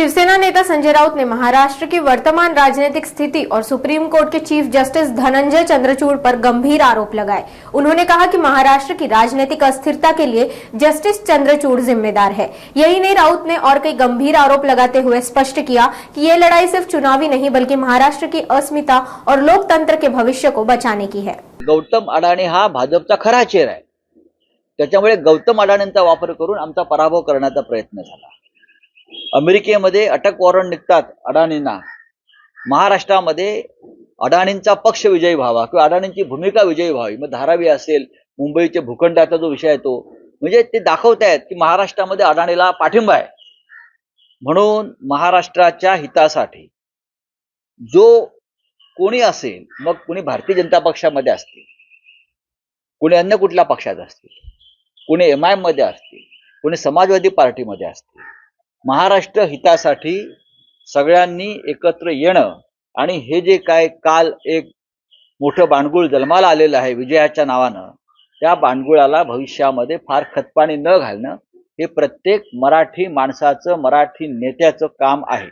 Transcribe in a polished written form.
शिवसेना नेता संजय राउत ने महाराष्ट्र की वर्तमान राजनीतिक स्थिति और सुप्रीम कोर्ट के चीफ जस्टिस धनंजय चंद्रचूड़ पर गंभीर आरोप लगाए। उन्होंने कहा कि महाराष्ट्र की राजनीतिक अस्थिरता के लिए जस्टिस चंद्रचूड़ जिम्मेदार है। यही नहीं, राउत ने और कई गंभीर आरोप लगाते हुए स्पष्ट किया कि ये लड़ाई सिर्फ चुनावी नहीं बल्कि महाराष्ट्र की अस्मिता और लोकतंत्र के भविष्य को बचाने की है। गौतम अडाणी हा भाजपचा खरा चेहरा आहे, त्याच्यामुळे गौतम अडाणींचा वापर करून आमचा पराभव करण्याचा प्रयत्न झाला। अमेरिकेमध्ये अटक वॉरंट निघतात अडाणींना, महाराष्ट्रामध्ये अडाणींचा पक्ष विजयी व्हावा किंवा अडाणींची भूमिका विजयी व्हावी। मग धारावी असेल, मुंबईचे भूखंडाचा जो विषय आहे तो, म्हणजे ते दाखवतायत की महाराष्ट्रामध्ये अडाणीला पाठिंबा आहे। म्हणून महाराष्ट्राच्या हितासाठी जो कोणी असेल, मग कोणी भारतीय जनता पक्षामध्ये असतील, कोणी अन्य कुठल्या पक्षात असतील, कोणी MIM मध्ये असतील, कोणी समाजवादी पार्टीमध्ये असतील, महाराष्ट्र हितासाठी सगळ्यांनी एकत्र येणं आणि हे जे काय काल एक मोठं बाणगुळ जन्माला आलेलं आहे विजयाच्या नावानं, त्या बाणगुळाला भविष्यामध्ये फार खतपाणी न घालणं हे प्रत्येक मराठी माणसाचं, मराठी नेत्याचं काम आहे।